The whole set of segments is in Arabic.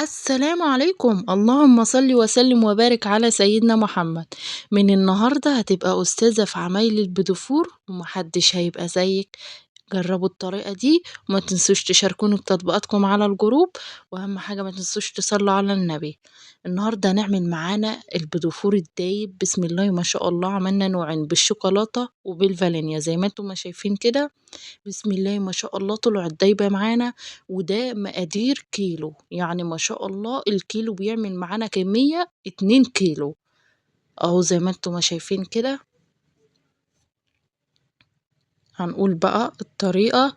السلام عليكم، اللهم صل وسلم وبارك على سيدنا محمد. من النهاردة هتبقى أستاذة في عمايل البدفور ومحدش هيبقى زيك. جربوا الطريقة دي وما تنسوش تشاركوني بتطبيقاتكم على الجروب، وأهم حاجة ما تنسوش تصلوا على النبي. النهاردة هنعمل معانا البدفور الدايب. بسم الله ما شاء الله، عملنا نوعين بالشوكولاتة وبالفانيليا زي ما انتم ما شايفين كده. بسم الله ما شاء الله طلعت دايبة معانا، وده مقادير كيلو، يعني ما شاء الله الكيلو بيعمل معانا كمية 2 كيلو اهو زي ما انتم ما شايفين كده. هنقول بقى الطريقة.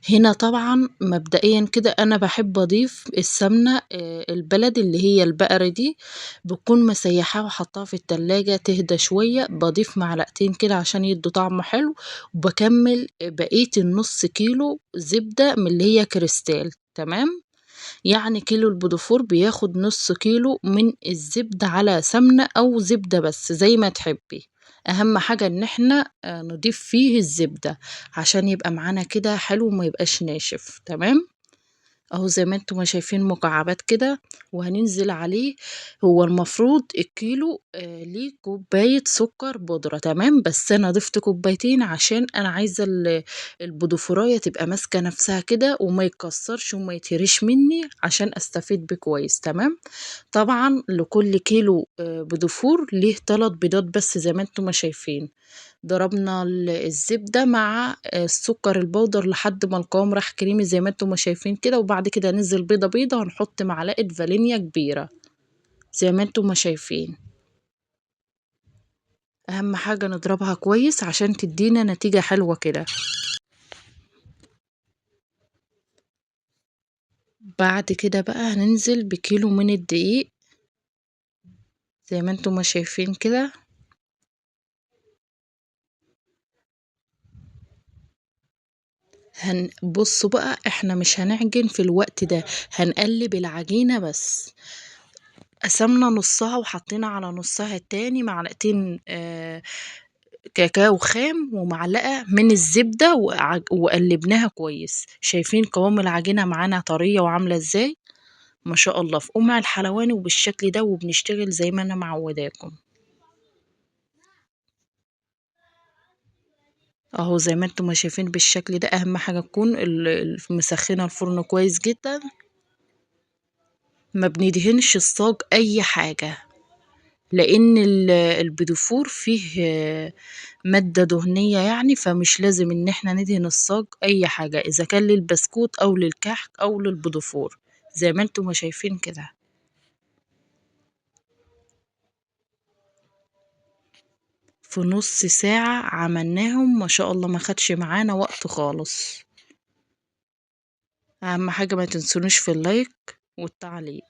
هنا طبعا مبدئيا كده انا بحب اضيف السمنة البلدي اللي هي البقرة دي، بكون مسيحاها وحطها في التلاجة تهدى شوية، بضيف معلقتين كده عشان يدوا طعم حلو، وبكمل بقية النص كيلو زبدة من اللي هي كريستال. تمام، يعني كيلو البدفور بياخد نص كيلو من الزبدة على سمنة او زبدة بس زي ما تحبي. اهم حاجة ان احنا نضيف فيه الزبدة عشان يبقى معانا كده حلو وما يبقاش ناشف. تمام، اهو زي ما انتم ما شايفين مكعبات كده، وهننزل عليه. هو المفروض الكيلو ليه كوباية سكر بودرة، تمام، بس انا ضفت كوبايتين عشان انا عايزة البودفوراية تبقى ماسكة نفسها كده وما يتكسرش وما يتهرش مني عشان استفيد بكويس. تمام، طبعا لكل كيلو بودفور ليه 3 بيضات بس زي ما انتم ما شايفين. ضربنا الزبدة مع السكر البودر لحد ما القوام راح كريمي زي ما انتم ما شايفين كده، وبعد كده ننزل بيضة بيضة ونحط معلقة فانيليا كبيرة زي ما انتم ما شايفين. اهم حاجة نضربها كويس عشان تدينا نتيجة حلوة كده. بعد كده بقى هننزل بكيلو من الدقيق زي ما انتم ما شايفين كده. بصوا بقى، احنا مش هنعجن في الوقت ده، هنقلب العجينة بس. قسمنا نصها وحطينا على نصها التاني معلقتين كاكاو خام ومعلقة من الزبدة وقلبناها كويس. شايفين قوام العجينة معانا طرية وعاملة ازاي؟ ما شاء الله، في قمع الحلواني وبالشكل ده، وبنشتغل زي ما انا معوداكم. اهو زي ما انتم ما شايفين بالشكل ده. اهم حاجة تكون مسخنة الفرن كويس جدا، ما بندهنش الصاج اي حاجة، لان البيدفور فيه مادة دهنية يعني، فمش لازم ان احنا ندهن الصاج اي حاجة اذا كان للبسكوت او للكحك او للبيدفور زي ما انتم ما شايفين كده. في نص ساعة عملناهم ما شاء الله، ما خدش معانا وقت خالص. اهم حاجة ما تنسونوش في اللايك والتعليق.